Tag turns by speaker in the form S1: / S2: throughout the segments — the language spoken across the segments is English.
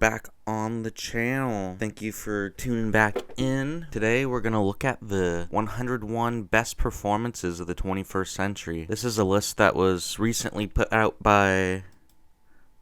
S1: back on the channel. Thank you for tuning back in. Today we're going to look at the 101 best performances of the 21st century. This is a list that was recently put out by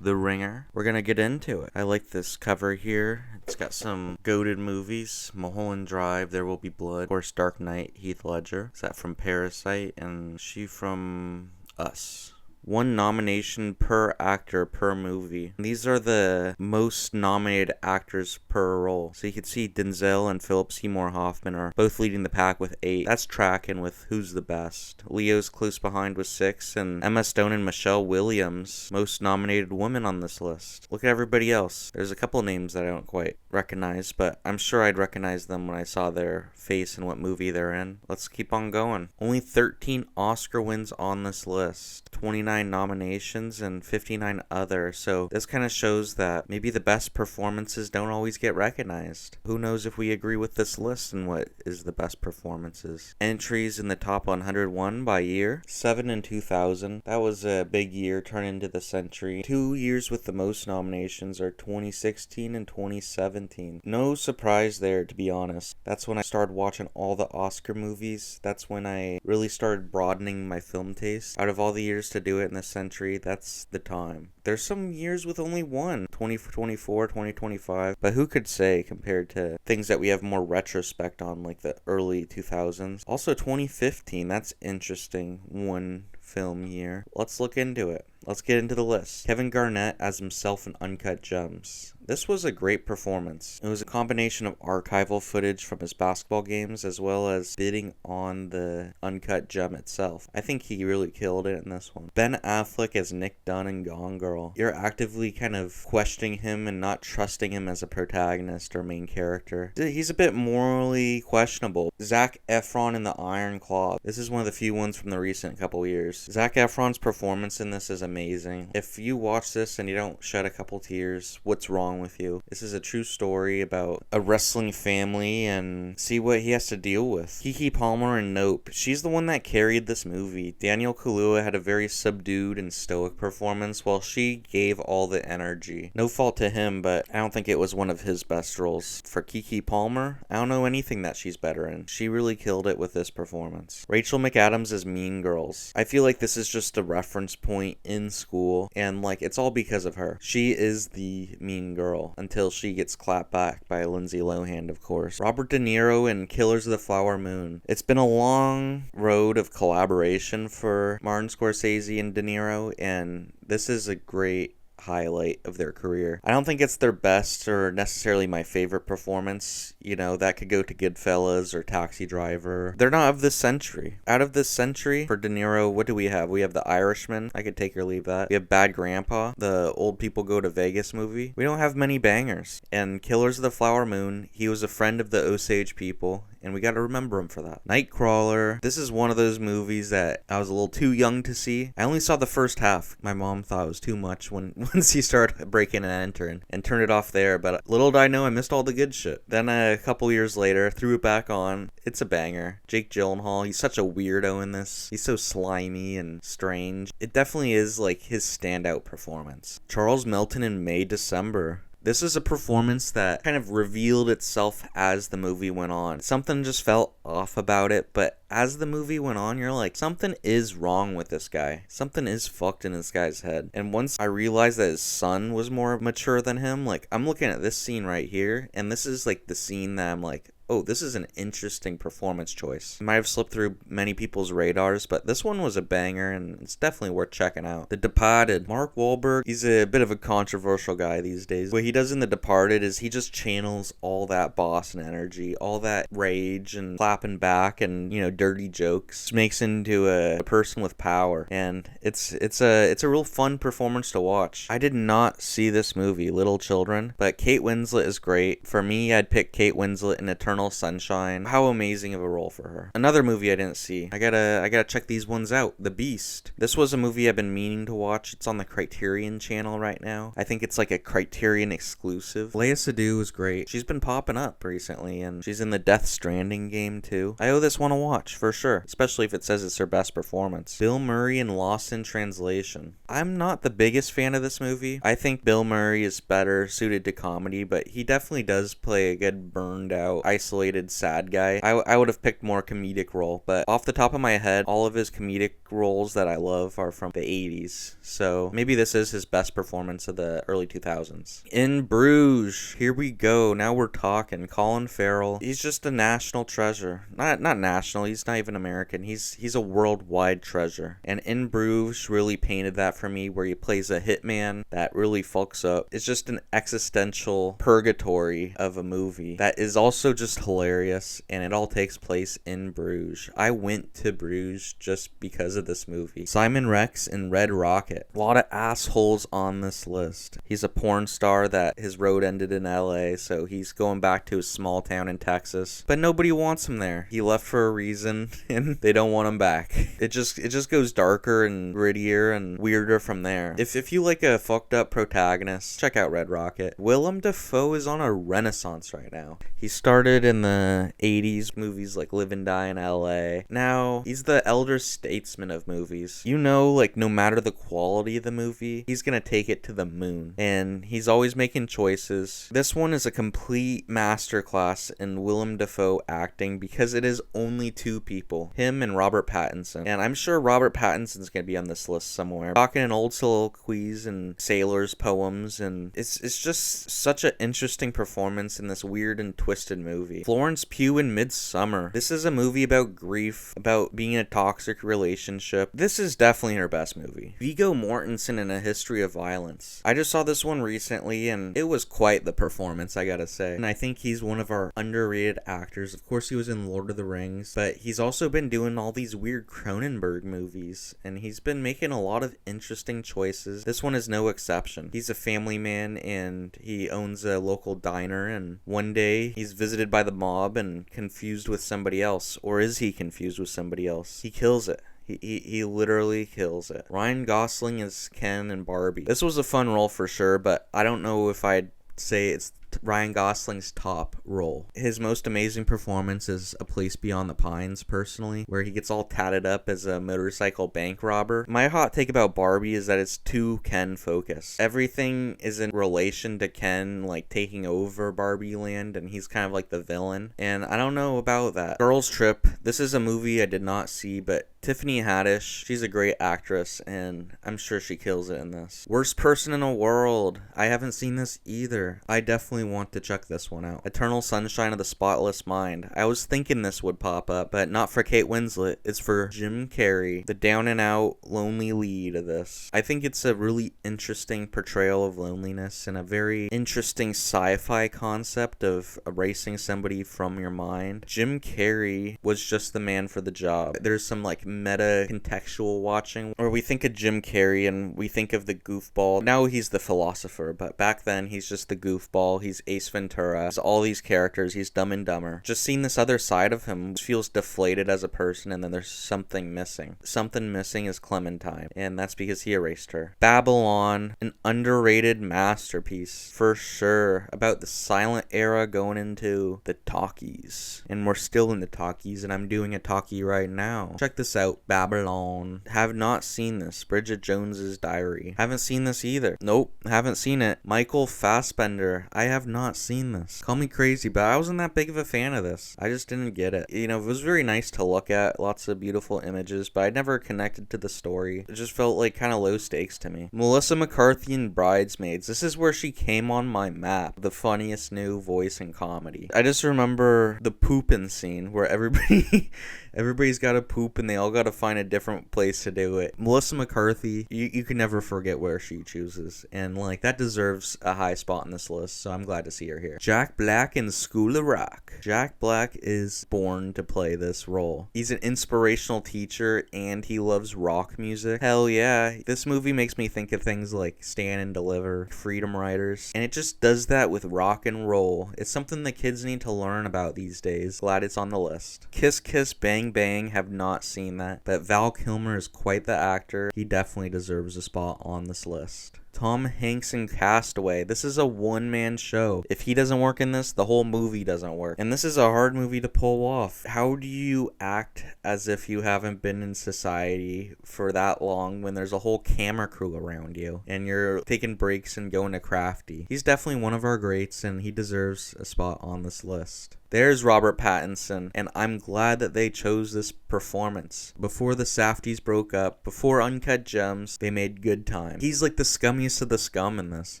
S1: The Ringer. We're going to get into it. I like this cover here. It's got some goated movies. Mulholland Drive, There Will Be Blood. Of course, Dark Knight, Heath Ledger. Is that from Parasite? And she from Us. One nomination per actor per movie. These are the most nominated actors per role. So you can see Denzel and Philip Seymour Hoffman are both leading the pack with 8. That's tracking with who's the best. Leo's close behind with 6, and Emma Stone and Michelle Williams, most nominated women on this list. Look at everybody else. There's a couple names that I don't quite recognize, but I'm sure I'd recognize them when I saw their face and what movie they're in. Let's keep on going. Only 13 Oscar wins on this list. 29 nominations and 59 other. So this kind of shows that maybe the best performances don't always get recognized. Who knows if we agree with this list and what is the best performances. Entries in the top 101 by year. 7 in 2000. That was a big year, turn into the century. 2 years with the most nominations are 2016 and 2017. No surprise there, to be honest. That's when I started watching all the Oscar movies. That's when I really started broadening my film taste. Out of all the years to do it in this century, that's the time. There's some years with only one, 2024, 2025, but who could say compared to things that we have more retrospect on, like the early 2000s. Also 2015, that's interesting, one film year. Let's look into it. Let's get into the list. Kevin Garnett as himself in Uncut Gems. This was a great performance. It was a combination of archival footage from his basketball games as well as bidding on the Uncut Gem itself. I think he really killed it in this one. Ben Affleck as Nick Dunn in Gone Girl. You're actively kind of questioning him and not trusting him as a protagonist or main character. He's a bit morally questionable. Zac Efron in The Iron Claw. This is one of the few ones from the recent couple years. Zac Efron's performance in this is amazing. If you watch this and you don't shed a couple tears, what's wrong with you? This is a true story about a wrestling family and see what he has to deal with. Keke Palmer in Nope. She's the one that carried this movie. Daniel Kaluuya had a very subdued and stoic performance while she gave all the energy. No fault to him, but I don't think it was one of his best roles. For Keke Palmer, I don't know anything that she's better in. She really killed it with this performance. Rachel McAdams as Mean Girls. I feel like this is just a reference point in school, and like it's all because of her. She is the mean girl until she gets clapped back by Lindsay Lohan, of course. Robert De Niro in Killers of the Flower Moon. It's been a long road of collaboration for Martin Scorsese and De Niro, and this is a great highlight of their career. I don't think it's their best or necessarily my favorite performance. You know, that could go to Goodfellas or Taxi Driver. They're not of this century. Out of this century, for De Niro, what do we have? We have The Irishman. I could take or leave that. We have Bad Grandpa, the Old People Go to Vegas movie. We don't have many bangers. And Killers of the Flower Moon, he was a friend of the Osage people, and we got to remember him for that. Nightcrawler. This is one of those movies that I was a little too young to see. I only saw the first half. My mom thought it was too much once he started breaking and entering and turned it off there, but little did I know I missed all the good shit. Then a couple years later, threw it back on. It's a banger. Jake Gyllenhaal, he's such a weirdo in this. He's so slimy and strange. It definitely is like his standout performance. Charles Melton in May December. This is a performance that kind of revealed itself as the movie went on. Something just felt off about it, but as the movie went on, you're like, something is wrong with this guy. Something is fucked in this guy's head. And once I realized that his son was more mature than him, like, I'm looking at this scene right here, and this is like the scene that I'm like, oh, this is an interesting performance choice. It might have slipped through many people's radars, but this one was a banger, and it's definitely worth checking out. The Departed. Mark Wahlberg, he's a bit of a controversial guy these days. What he does in The Departed is he just channels all that Boston energy, all that rage and clapping back and, you know, dirty jokes. Makes into a person with power, and it's a real fun performance to watch. I did not see this movie, Little Children, but Kate Winslet is great. For me, I'd pick Kate Winslet in Eternal Eternal Sunshine. How amazing of a role for her. Another movie I didn't see. I gotta check these ones out. The Beast. This was a movie I've been meaning to watch. It's on the Criterion channel right now. I think it's like a Criterion exclusive. Léa Seydoux is great. She's been popping up recently, and she's in the Death Stranding game too. I owe this one a watch for sure, especially if it says it's her best performance. Bill Murray in Lost in Translation. I'm not the biggest fan of this movie. I think Bill Murray is better suited to comedy, but he definitely does play a good burned out, isolated, sad guy. I would have picked more comedic role, but off the top of my head, all of his comedic roles that I love are from the 80s. So maybe this is his best performance of the early 2000s. In Bruges, here we go. Now we're talking. Colin Farrell. He's just a national treasure. Not national. He's not even American. He's a worldwide treasure. And In Bruges really painted that for me, where he plays a hitman that really fucks up. It's just an existential purgatory of a movie that is also just hilarious, and it all takes place in Bruges. I went to Bruges just because of this movie. Simon Rex in Red Rocket. A lot of assholes on this list. He's a porn star that his road ended in LA, so he's going back to his small town in Texas. But nobody wants him there. He left for a reason, and they don't want him back. It just goes darker and grittier and weirder from there. If you like a fucked up protagonist, check out Red Rocket. Willem Dafoe is on a renaissance right now. He started in the 80s, movies like Live and Die in LA. Now, he's the elder statesman of movies. You know, like, no matter the quality of the movie, he's gonna take it to the moon. And he's always making choices. This one is a complete masterclass in Willem Dafoe acting, because it is only two people, him and Robert Pattinson. And I'm sure Robert Pattinson's gonna be on this list somewhere, talking in old soliloquies and sailors' poems, and it's just such an interesting performance in this weird and twisted movie. Florence Pugh in Midsummer. This is a movie about grief, about being in a toxic relationship. This is definitely her best movie. Viggo Mortensen in A History of Violence. I just saw this one recently, and it was quite the performance, I gotta say. And I think he's one of our underrated actors. Of course, he was in Lord of the Rings, but he's also been doing all these weird Cronenberg movies, and he's been making a lot of interesting choices. This one is no exception. He's a family man, and he owns a local diner, and one day he's visited by the mob and confused with somebody else. Or is he confused with somebody else? He kills it. He literally kills it. Ryan Gosling is Ken and Barbie. This was a fun role for sure, but I don't know if I'd say it's Ryan Gosling's top role. His most amazing performance is A Place Beyond the Pines, personally, where he gets all tatted up as a motorcycle bank robber. My hot take about Barbie is that it's too Ken focused. Everything is in relation to Ken, like, taking over Barbie Land, and he's kind of like the villain, and I don't know about that. Girls Trip. This is a movie I did not see, but Tiffany Haddish, she's a great actress, and I'm sure she kills it in this. Worst Person in the World. I haven't seen this either. I definitely want to check this one out. Eternal Sunshine of the Spotless Mind. I was thinking this would pop up, but not for Kate Winslet. It's for Jim Carrey, the down and out lonely lead of this. I think it's a really interesting portrayal of loneliness, and a very interesting sci-fi concept of erasing somebody from your mind. Jim Carrey was just the man for the job. There's some like meta contextual watching where we think of Jim Carrey and we think of the goofball. Now he's the philosopher, but back then he's just the goofball. He's Ace Ventura. He's all these characters. He's Dumb and Dumber. Just seeing this other side of him feels deflated as a person, and then there's something missing. Something missing is Clementine, and that's because he erased her. Babylon, an underrated masterpiece for sure, about the silent era going into the talkies, and we're still in the talkies, and I'm doing a talkie right now. Check this out. Babylon. Have not seen this. Bridget Jones's Diary. Haven't seen this either. Nope, haven't seen it. Michael Fassbender. I have not seen this. Call me crazy, but I wasn't that big of a fan of this. I just didn't get it. You know, it was very nice to look at. Lots of beautiful images, but I never connected to the story. It just felt like kind of low stakes to me. Melissa McCarthy in Bridesmaids. This is where she came on my map. The funniest new voice in comedy. I just remember the pooping scene where everybody Everybody's got to poop and they all got to find a different place to do it. Melissa McCarthy, you can never forget where she chooses. And like that deserves a high spot on this list, so I'm glad to see her here. Jack Black in School of Rock. Jack Black is born to play this role. He's an inspirational teacher and he loves rock music. Hell yeah. This movie makes me think of things like Stand and Deliver, Freedom Riders, and it just does that with rock and roll. It's something the kids need to learn about these days. Glad it's on the list. Kiss Kiss Bang Bang, have not seen that, but Val Kilmer is quite the actor. He definitely deserves a spot on this list. Tom Hanks in Castaway. This is a one-man show. If he doesn't work in this, the whole movie doesn't work. And this is a hard movie to pull off. How do you act as if you haven't been in society for that long when there's a whole camera crew around you and you're taking breaks and going to Crafty? He's definitely one of our greats and he deserves a spot on this list. There's Robert Pattinson, and I'm glad that they chose this performance. Before the Safdies broke up, before Uncut Gems, they made Good Time. He's like the scummiest of the scum in this,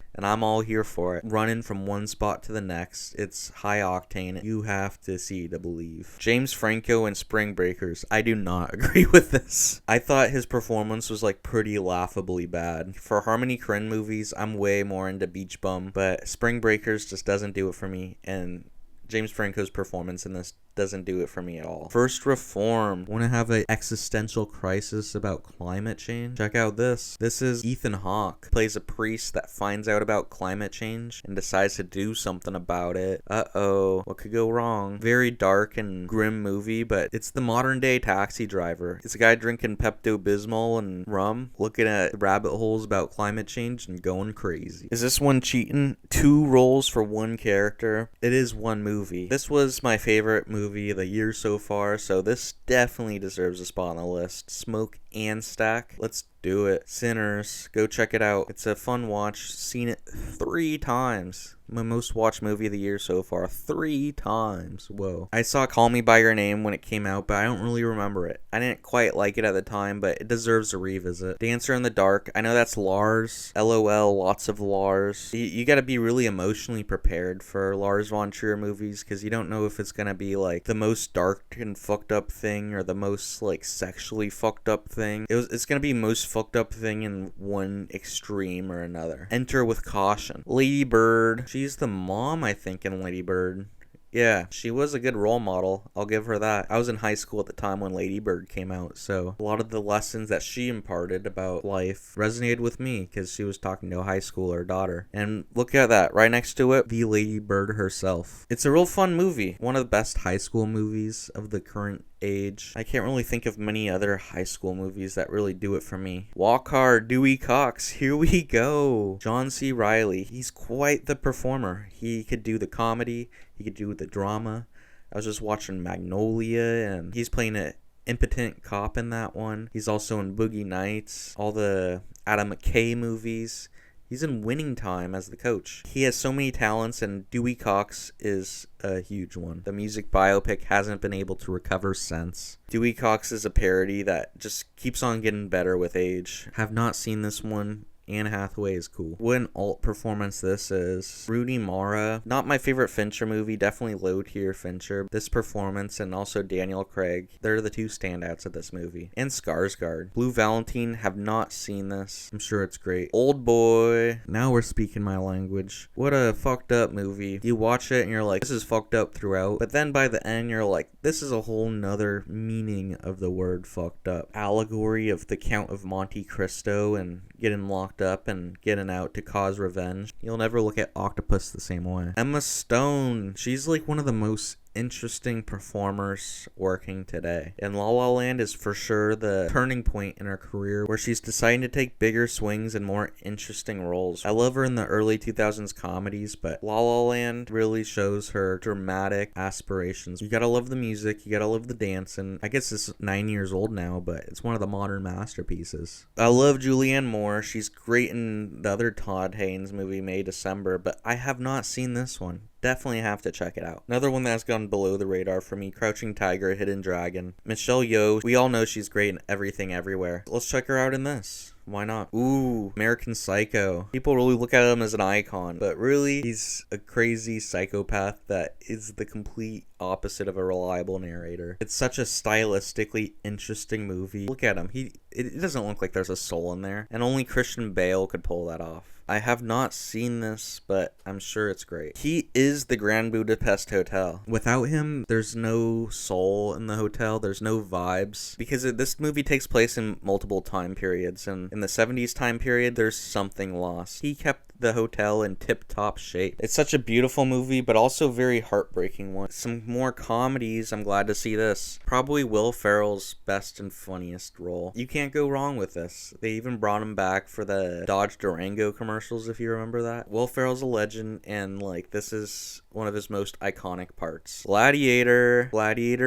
S1: and I'm all here for it. Running from one spot to the next, it's high octane. You have to see to believe. James Franco in Spring Breakers. I do not agree with this. I thought his performance was like pretty laughably bad. For Harmony Korine movies, I'm way more into Beach Bum, but Spring Breakers just doesn't do it for me, and James Franco's performance in this doesn't do it for me at all. First Reformed. Want to have an existential crisis about climate change? Check out this. This is Ethan Hawke. Plays a priest that finds out about climate change and decides to do something about it. Uh-oh. What could go wrong? Very dark and grim movie, but it's the modern day Taxi Driver. It's a guy drinking Pepto-Bismol and rum, looking at rabbit holes about climate change and going crazy. Is this one cheating? 2 roles for 1 character. It is 1 movie. This was my favorite movie of the year so far, so this definitely deserves a spot on the list. Smoke and Stack. Let's do it. Sinners. Go check it out. It's a fun watch. Seen it 3 times. My most watched movie of the year so far. 3 times. Whoa. I saw Call Me By Your Name when it came out, but I don't really remember it. I didn't quite like it at the time, but it deserves a revisit. Dancer in the Dark. I know that's Lars. LOL. Lots of Lars. You gotta be really emotionally prepared for Lars von Trier movies, because you don't know if it's gonna be like the most dark and fucked up thing or the most like sexually fucked up thing. It's gonna be most fucked up thing in one extreme or another. Enter with Caution. Lady Bird. She's the mom, I think, in Lady Bird. Yeah, she was a good role model. I'll give her that. I was in high school at the time when Lady Bird came out, so a lot of the lessons that she imparted about life resonated with me because she was talking to a high schooler daughter. And look at that, right next to it, the Lady Bird herself. It's a real fun movie. One of the best high school movies of the current age. I can't really think of many other high school movies that really do it for me. Walk Hard, Dewey Cox, here we go. John C. Reilly, he's quite the performer. He could do the comedy, he could do the drama. I was just watching Magnolia, and he's playing an impotent cop in that one. He's also in Boogie Nights, all the Adam McKay movies. He's in Winning Time as the coach. He has so many talents, and Dewey Cox is a huge one. The music biopic hasn't been able to recover since. Dewey Cox is a parody that just keeps on getting better with age. Have not seen this one. Anne Hathaway is cool. What an alt performance this is. Rooney Mara. Not my favorite Fincher movie. Definitely low tier Fincher. This performance and also Daniel Craig. They're the 2 standouts of this movie. And Skarsgård. Blue Valentine. Have not seen this. I'm sure it's great. Old Boy. Now we're speaking my language. What a fucked up movie. You watch it and you're like, this is fucked up throughout. But then by the end you're like, this is a whole nother meaning of the word fucked up. Allegory of the Count of Monte Cristo and getting locked up and getting out to cause revenge. You'll never look at Octopus the same way. Emma Stone, she's like one of the most interesting performers working today. And La La Land is for sure the turning point in her career where she's deciding to take bigger swings and more interesting roles. I love her in the early 2000s comedies, but La La Land really shows her dramatic aspirations. You gotta love the music, you gotta love the dance, and I guess it's 9 years old now, but it's one of the modern masterpieces. I love Julianne Moore. She's great in the other Todd Haynes movie, May December, but I have not seen this one. Definitely have to check it out. Another one that's gone below the radar for me, Crouching Tiger, Hidden Dragon. Michelle Yeoh, we all know she's great in Everything Everywhere. Let's check her out in this. Why not? Ooh, American Psycho. People really look at him as an icon, but really, he's a crazy psychopath that is the complete opposite of a reliable narrator. It's such a stylistically interesting movie. Look at him. It doesn't look like there's a soul in there, and only Christian Bale could pull that off. I have not seen this, but I'm sure it's great. He is the Grand Budapest Hotel. Without him, there's no soul in the hotel. There's no vibes. Because this movie takes place in multiple time periods. And in the 70s time period, there's something lost. He kept the hotel in tip-top shape. It's such a beautiful movie, but also very heartbreaking one. Some more comedies, I'm glad to see this. Probably Will Ferrell's best and funniest role. You can't go wrong with this. They even brought him back for the Dodge Durango commercials, if you remember that. Will Ferrell's a legend, and like this is one of his most iconic parts. Gladiator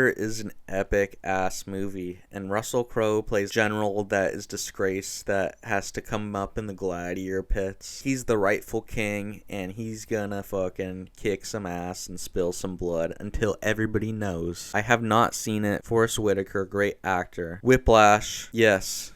S1: is an epic ass movie, and Russell Crowe plays general that is disgraced, that has to come up in the gladiator pits. He's the rightful king, and he's gonna fucking kick some ass and spill some blood until everybody knows. I have not seen it. Forrest Whitaker, great actor. Whiplash, yes.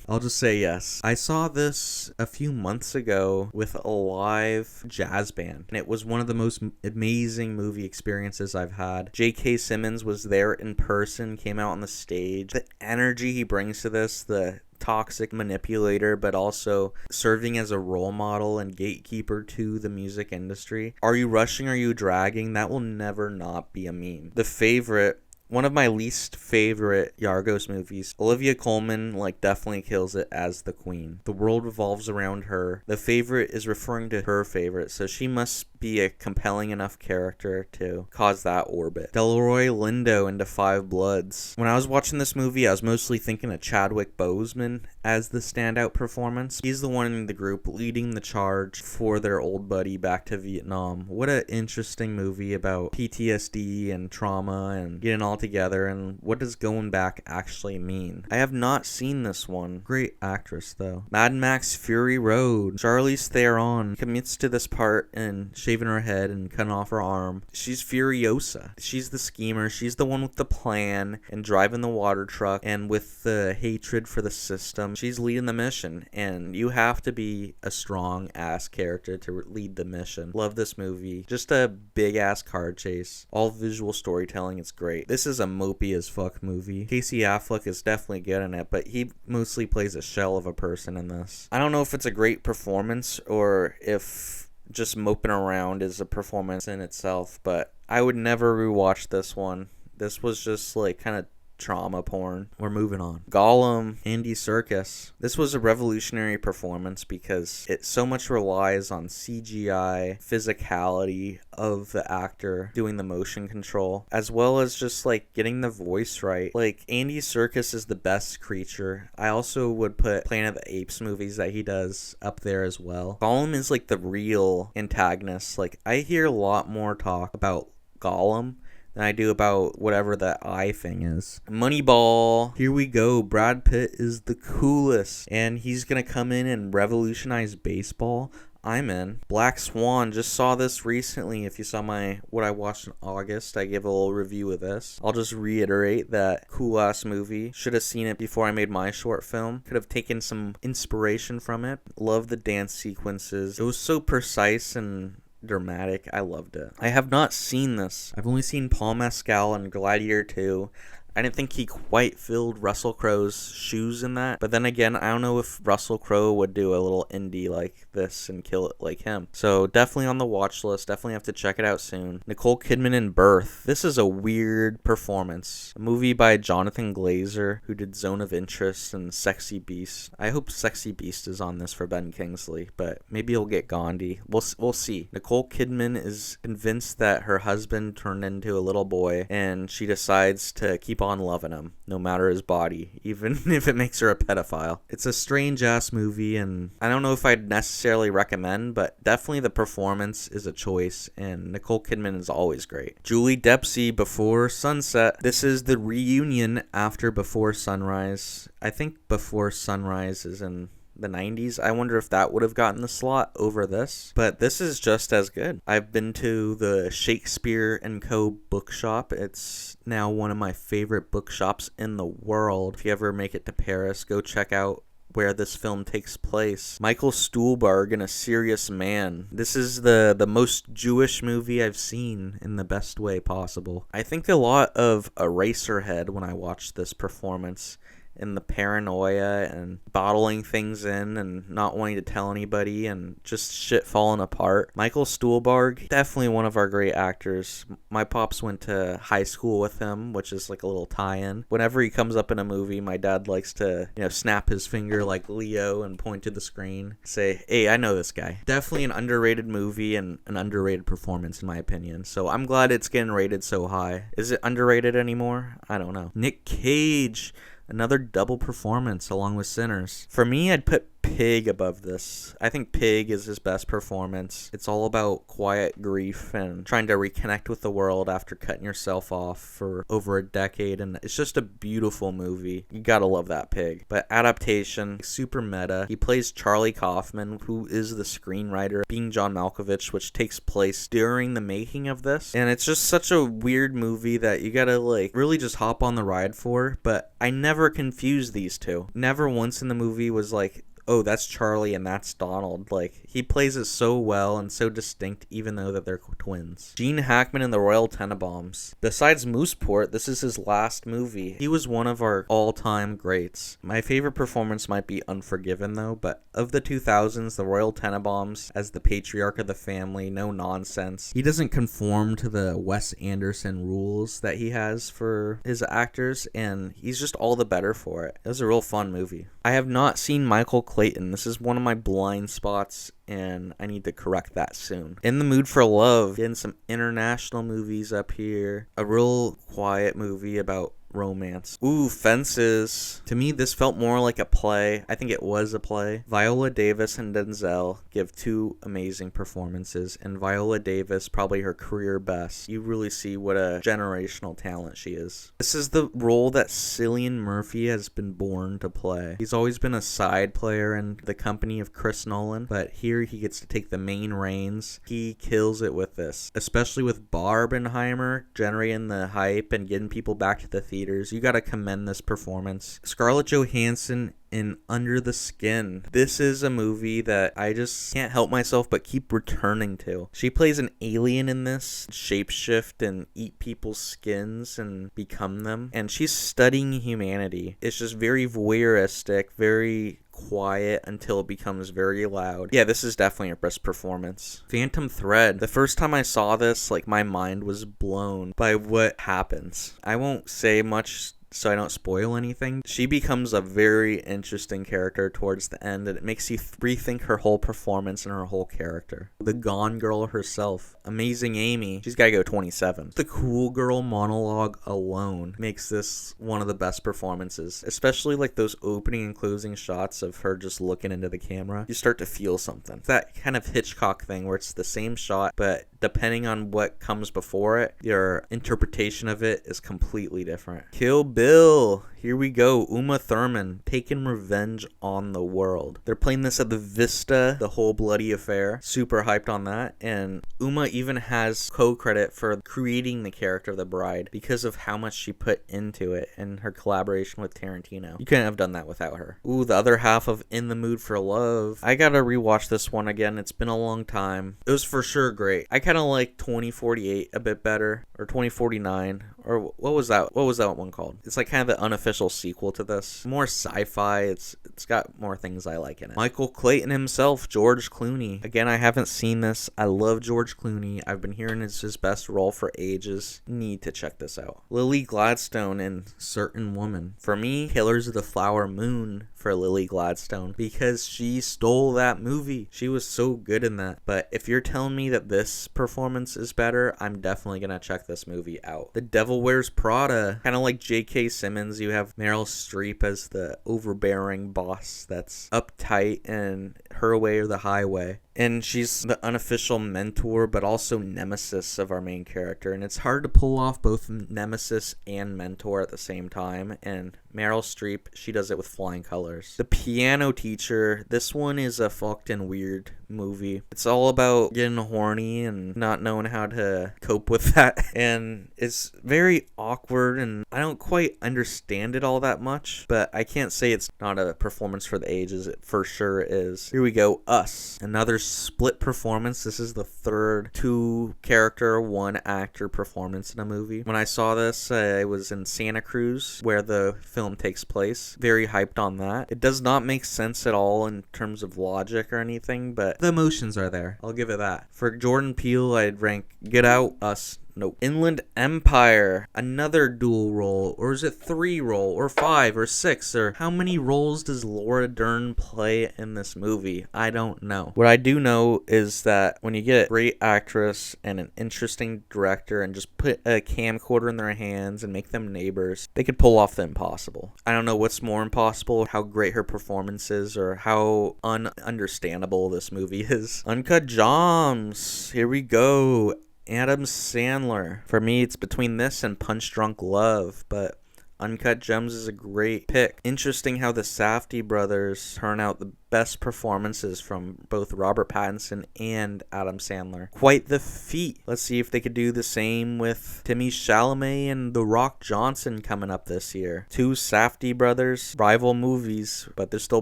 S1: I'll just say yes. I saw this a few months ago with a live jazz band, and it was one of the most amazing movie experiences I've had. J.K. Simmons was there in person, came out on the stage. The energy he brings to this, the toxic manipulator, but also serving as a role model and gatekeeper to the music industry. Are You Rushing? Are You Dragging? That will never not be a meme. The Favorite, one of my least favorite Yargos movies. Olivia Colman definitely kills it as the queen. The world revolves around her. The Favorite is referring to her favorite, so she must be a compelling enough character to cause that orbit. Delroy Lindo into Five Bloods. When I was watching this movie, I was mostly thinking of Chadwick Boseman as the standout performance. He's the one in the group leading the charge for their old buddy back to Vietnam. What an interesting movie about PTSD and trauma and getting all together, and what does going back actually mean? I have not seen this one. Great actress though. Mad Max Fury Road. Charlize Theron commits to this part and shaving her head and cutting off her arm. She's Furiosa. She's the schemer. She's the one with the plan and driving the water truck and with the hatred for the system. She's leading the mission, and you have to be a strong ass character to lead the mission. Love this movie. Just a big ass car chase. All visual storytelling. It's great. This is a mopey as fuck movie. Casey Affleck is definitely good in it, but he mostly plays a shell of a person in this. I don't know if it's a great performance or if just moping around is a performance in itself, but I would never rewatch this one. This was just kind of trauma porn. We're moving on. Gollum, Andy Serkis. This was a revolutionary performance because it so much relies on CGI, physicality of the actor doing the motion control, as well as just getting the voice right. Andy Serkis is the best creature. I also would put Planet of the Apes movies that he does up there as well. Gollum is the real antagonist. I hear a lot more talk about Gollum than I do about whatever that eye thing is. Moneyball. Here we go. Brad Pitt is the coolest, and he's gonna come in and revolutionize baseball. I'm in. Black Swan. Just saw this recently. If you saw what I watched in August, I gave a little review of this. I'll just reiterate that cool ass movie. Should have seen it before I made my short film. Could have taken some inspiration from it. Love the dance sequences. It was so precise and dramatic. I loved it. I have not seen this. I've only seen Paul Mescal in Gladiator 2. I didn't think he quite filled Russell Crowe's shoes in that. But then again, I don't know if Russell Crowe would do a little indie like this and kill it like him. So definitely on the watch list. Definitely have to check it out soon. Nicole Kidman in Birth. This is a weird performance. A movie by Jonathan Glazer, who did Zone of Interest and Sexy Beast. I hope Sexy Beast is on this for Ben Kingsley, but maybe he'll get Gandhi. We'll see. Nicole Kidman is convinced that her husband turned into a little boy, and she decides to keep on loving him, no matter his body, even if it makes her a pedophile. It's a strange ass movie, and I don't know if I'd necessarily recommend, but definitely the performance is a choice, and Nicole Kidman is always great. Julie Dempsey, Before Sunset. This is the reunion after Before Sunrise. I think Before Sunrise is in the 90s. I wonder if that would have gotten the slot over this, but this is just as good. I've been to the Shakespeare & Co. bookshop. It's now one of my favorite bookshops in the world. If you ever make it to Paris, go check out where this film takes place. Michael Stuhlbarg in A Serious Man. This is the most Jewish movie I've seen in the best way possible. I think a lot of Eraserhead when I watched this performance, and the paranoia and bottling things in and not wanting to tell anybody and just shit falling apart. Michael Stuhlbarg, definitely one of our great actors. My pops went to high school with him, which is like a little tie-in. Whenever he comes up in a movie, my dad likes to, snap his finger like Leo and point to the screen, say, hey, I know this guy. Definitely an underrated movie and an underrated performance in my opinion. So I'm glad it's getting rated so high. Is it underrated anymore? I don't know. Nick Cage, another double performance along with Sinners. For me, I'd put Pig above this. I think Pig is his best performance. It's all about quiet grief and trying to reconnect with the world after cutting yourself off for over a decade, and it's just a beautiful movie. You gotta love that Pig. But adaptation, super meta. He plays Charlie Kaufman, who is the screenwriter, being John Malkovich, which takes place during the making of this. And it's just such a weird movie that you gotta really just hop on the ride for. But I never confused these two. Never once in the movie was like, oh, that's Charlie and that's Donald. He plays it so well and so distinct, even though that they're twins. Gene Hackman in The Royal Tenenbaums. Besides Mooseport, this is his last movie. He was one of our all-time greats. My favorite performance might be Unforgiven, though, but of the 2000s, The Royal Tenenbaums, as the patriarch of the family, no nonsense. He doesn't conform to the Wes Anderson rules that he has for his actors, and he's just all the better for it. It was a real fun movie. I have not seen Michael Clayton. This is one of my blind spots, and I need to correct that soon. In the Mood for Love, getting some international movies up here. A real quiet movie about romance. Ooh, Fences. To me, this felt more like a play. I think it was a play. Viola Davis and Denzel give two amazing performances, and Viola Davis, probably her career best. You really see what a generational talent she is. This is the role that Cillian Murphy has been born to play. He's always been a side player in the company of Chris Nolan, but here he gets to take the main reins. He kills it with this, especially with Barbenheimer generating the hype and getting people back to the theater. You gotta commend this performance. Scarlett Johansson in Under the Skin. This is a movie that I just can't help myself but keep returning to. She plays an alien in this, shapeshift and eat people's skins and become them. And she's studying humanity. It's just very voyeuristic, very quiet until it becomes very loud. Yeah, this is definitely her best performance. Phantom Thread. The first time I saw this, my mind was blown by what happens. I won't say much so I don't spoil anything. She becomes a very interesting character towards the end, and it makes you rethink her whole performance and her whole character. The Gone Girl herself, Amazing Amy, she's gotta go 27. The cool girl monologue alone makes this one of the best performances, especially those opening and closing shots of her just looking into the camera. You start to feel something. It's that kind of Hitchcock thing where it's the same shot, but depending on what comes before it, your interpretation of it is completely different. Kill Bill. Here we go. Uma Thurman taking revenge on the world. They're playing this at the Vista, the whole bloody affair. Super hyped on that. And Uma even has co-credit for creating the character of the bride because of how much she put into it and her collaboration with Tarantino. You couldn't have done that without her. Ooh, the other half of In the Mood for Love. I gotta rewatch this one again. It's been a long time. It was for sure great. I kind of like 2048 a bit better, or 2049, or what was that one called? It's kind of the unofficial sequel to this. More sci-fi. It's got more things I like in it. Michael Clayton himself, George Clooney. Again, I haven't seen this. I love George Clooney. I've been hearing it's his best role for ages. Need to check this out. Lily Gladstone in Certain Woman. For me, Killers of the Flower Moon for Lily Gladstone, because she stole that movie. She was so good in that. But if you're telling me that this performance is better, I'm definitely gonna check this movie out. The Devil Wears Prada. Kind of like J.K. Simmons, you have Meryl Streep as the overbearing boss that's uptight and her way or the highway. And she's the unofficial mentor, but also nemesis of our main character. And it's hard to pull off both nemesis and mentor at the same time. And Meryl Streep, she does it with flying colors. The Piano Teacher. This one is a fucked and weird movie. It's all about getting horny and not knowing how to cope with that. And it's very awkward, and I don't quite understand it all that much, but I can't say it's not a performance for the ages. It for sure is. Here we go. Us. Another split performance. This is the third 2-character, 1-actor performance in a movie. When I saw this, I was in Santa Cruz, where the film takes place. Very hyped on that. It does not make sense at all in terms of logic or anything, but the emotions are there. I'll give it that. For Jordan Peele, I'd rank Get Out, Us. Nope. Inland Empire, another dual role, or is it 3 role, or 5, or 6, or how many roles does Laura Dern play in this movie? I don't know. What I do know is that when you get a great actress and an interesting director and just put a camcorder in their hands and make them neighbors, they could pull off the impossible. I don't know what's more impossible, how great her performance is, or how ununderstandable this movie is. Uncut Gems, here we go. Adam Sandler. For me, it's between this and Punch Drunk Love, but Uncut Gems is a great pick. Interesting how the Safdie brothers turn out the best performances from both Robert Pattinson and Adam Sandler. Quite the feat. Let's see if they could do the same with Timothée Chalamet and The Rock Johnson coming up this year. 2 Safdie brothers, rival movies, but they're still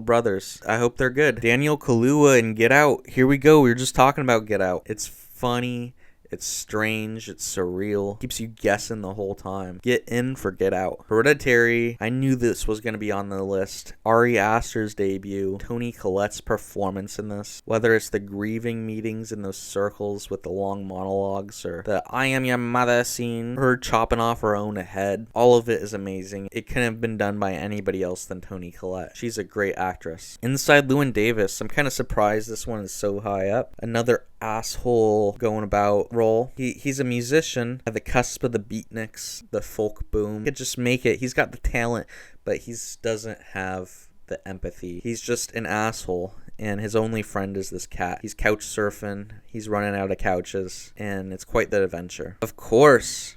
S1: brothers. I hope they're good. Daniel Kaluuya in Get Out. Here we go. We were just talking about Get Out. It's funny. It's strange, it's surreal, keeps you guessing the whole time. Get in for Get Out. Hereditary, I knew this was going to be on the list. Ari Aster's debut, Toni Collette's performance in this, whether it's the grieving meetings in those circles with the long monologues, or the I am your mother scene, her chopping off her own head, all of it is amazing. It couldn't have been done by anybody else than Toni Collette. She's a great actress. Inside Llewyn Davis, I'm kind of surprised this one is so high up. Another asshole going about role. He's a musician at the cusp of the beatniks, the folk boom. He could just make it. He's got the talent, but he doesn't have the empathy. He's just an asshole, and his only friend is this cat. He's couch surfing, he's running out of couches, and it's quite the adventure. Of course,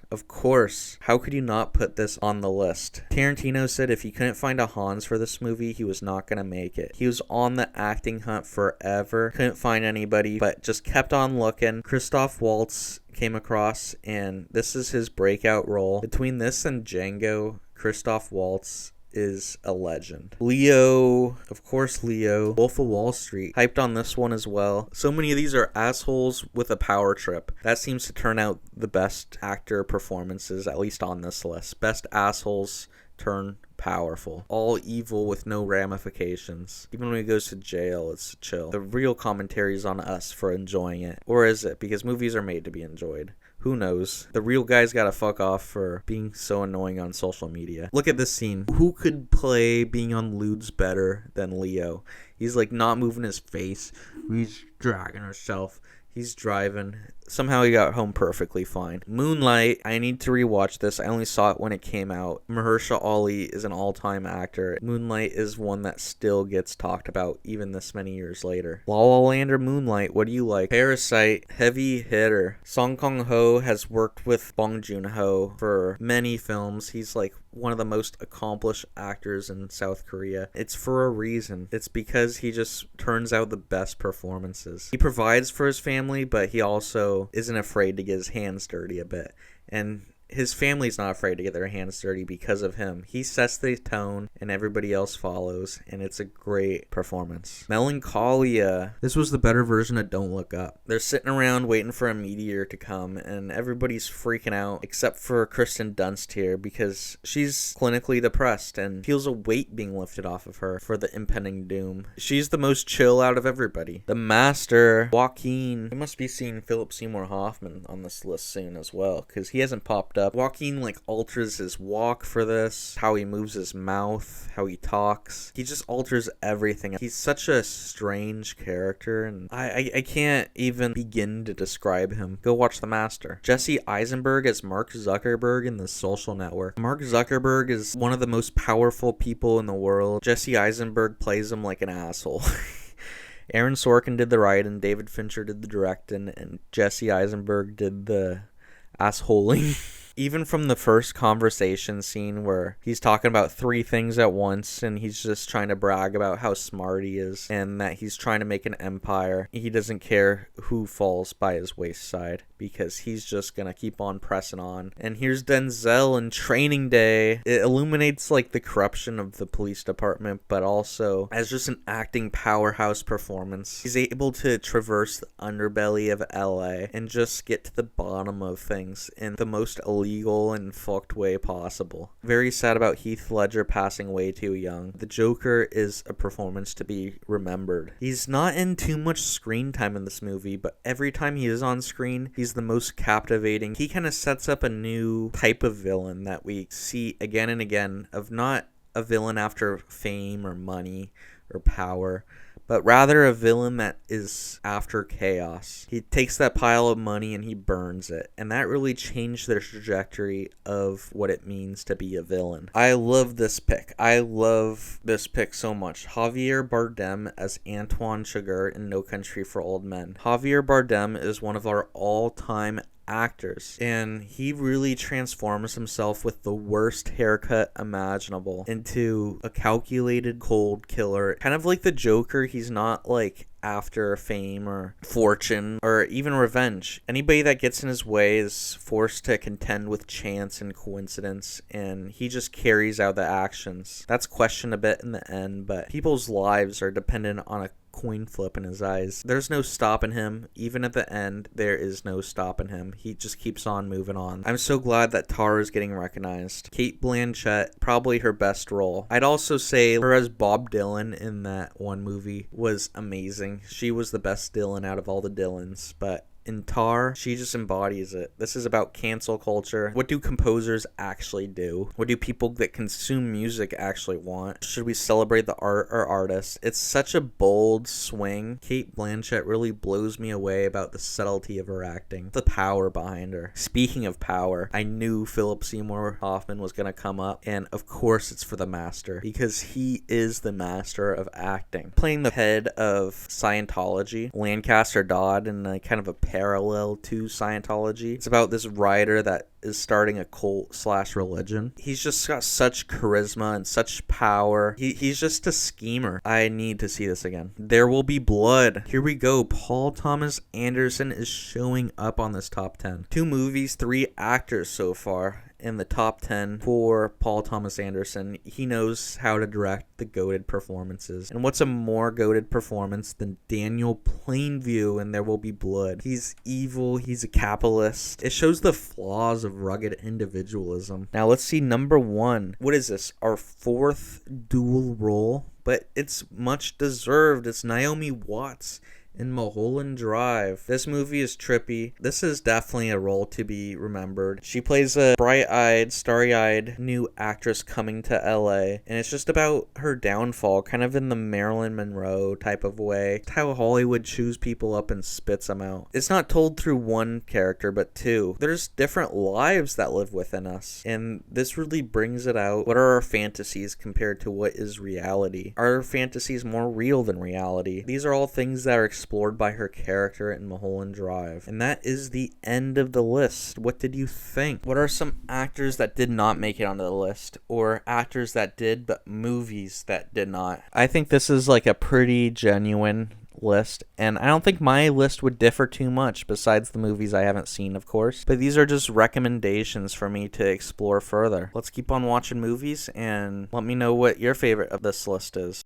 S1: how could you not put this on the list? Tarantino said if he couldn't find a Hans for this movie, he was not going to make it. He was on the acting hunt forever, couldn't find anybody, but just kept on looking. Christoph Waltz came across, and this is his breakout role. Between this and Django, Christoph Waltz is a legend. Leo, of course Leo. Wolf of Wall Street, hyped on this one as well. So many of these are assholes with a power trip. That seems to turn out the best actor performances, at least on this list. Best assholes turn powerful. All evil with no ramifications. Even when he goes to jail, it's chill. The real commentary is on us for enjoying it. Or is it? Because movies are made to be enjoyed. Who knows? The real guy's gotta fuck off for being so annoying on social media. Look at this scene. Who could play being on lewds better than Leo? He's like not moving his face. He's dragging herself. He's driving. Somehow he got home perfectly fine. Moonlight, I need to rewatch this. I only saw it when it came out. Mahershala Ali is an all-time actor. Moonlight is one that still gets talked about even this many years later. La La Land or Moonlight, what do you like? Parasite, heavy hitter. Song Kang-ho has worked with Bong Joon-ho for many films. He's like one of the most accomplished actors in South Korea. It's for a reason. It's because he just turns out the best performances. He provides for his family, but he also isn't afraid to get his hands dirty a bit. And his family's not afraid to get their hands dirty because of him. He sets the tone and everybody else follows, and it's a great performance. Melancholia. This was the better version of Don't Look Up. They're sitting around waiting for a meteor to come, and everybody's freaking out except for Kristen Dunst here because she's clinically depressed and feels a weight being lifted off of her for the impending doom. She's the most chill out of everybody. The Master, Joaquin. We must be seeing Philip Seymour Hoffman on this list soon as well because he hasn't popped up. Joaquin like alters his walk for this, how he moves his mouth, how he talks. He just alters everything. He's such a strange character, and I can't even begin to describe him. Go watch The Master. Jesse Eisenberg as Mark Zuckerberg in The Social Network. Mark Zuckerberg is one of the most powerful people in the world. Jesse Eisenberg plays him like an asshole. Aaron Sorkin did the writing, David Fincher did the directing, and Jesse Eisenberg did the assholing. Even from the first conversation scene where he's talking about 3 things at once and he's just trying to brag about how smart he is and that he's trying to make an empire. He doesn't care who falls by his wayside because he's just gonna keep on pressing on. And here's Denzel in Training Day. It illuminates like the corruption of the police department, but also as just an acting powerhouse performance. He's able to traverse the underbelly of LA and just get to the bottom of things in the most illegal and fucked way possible. Very sad about Heath Ledger passing way too young. The Joker is a performance to be remembered. He's not in too much screen time in this movie, but every time he is on screen, he's the most captivating. He kind of sets up a new type of villain that we see again and again, of not a villain after fame or money or power, but rather a villain that is after chaos. He takes that pile of money and he burns it, and that really changed the trajectory of what it means to be a villain. I love this pick. I love this pick so much. Javier Bardem as Antoine Chigurh in No Country for Old Men. Javier Bardem is one of our all-time actors, and he really transforms himself with the worst haircut imaginable into a calculated cold killer, kind of like the Joker. He's not like after fame or fortune or even revenge. Anybody that gets in his way is forced to contend with chance and coincidence, and he just carries out the actions. That's questioned a bit in the end, but people's lives are dependent on a coin flip in his eyes. There's no stopping him. Even at the end, there is no stopping him. He just keeps on moving on. I'm so glad that Tara is getting recognized. Cate Blanchett, probably her best role. I'd also say her as Bob Dylan in that one movie was amazing. She was the best Dylan out of all the Dylans, but in Tar, she just embodies it. This is about cancel culture. What do composers actually do? What do people that consume music actually want? Should we celebrate the art or artists? It's such a bold swing. Cate Blanchett really blows me away about the subtlety of her acting, the power behind her. Speaking of power, I knew Philip Seymour Hoffman was going to come up, and of course it's for the master, because he is the master of acting. Playing the head of Scientology, Lancaster Dodd, in a kind of a parallel to Scientology. It's about this writer that is starting a cult/religion. He's just got such charisma and such power. He's just a schemer. I need to see this again. There Will Be Blood. Here we go. Paul Thomas Anderson is showing up on this top 10. 2 movies, 3 actors so far in the top 10 for Paul Thomas Anderson. He knows how to direct the goated performances. And what's a more goated performance than Daniel Plainview in There Will Be Blood? He's evil. He's a capitalist. It shows the flaws of rugged individualism. Now let's see number 1. What is this? Our 4th dual role? But it's much deserved. It's Naomi Watts in Mulholland Drive. This movie is trippy. This is definitely a role to be remembered. She plays a bright-eyed, starry-eyed new actress coming to LA, and it's just about her downfall, kind of in the Marilyn Monroe type of way. It's how Hollywood chews people up and spits them out. It's not told through one character, but 2. There's different lives that live within us, and this really brings it out. What are our fantasies compared to what is reality? Are our fantasies more real than reality? These are all things that are explored by her character in Mulholland Drive. And that is the end of the list. What did you think? What are some actors that did not make it onto the list, or actors that did but movies that did not? I think this is like a pretty genuine list, and I don't think my list would differ too much besides the movies I haven't seen, of course, but these are just recommendations for me to explore further. Let's keep on watching movies and let me know what your favorite of this list is.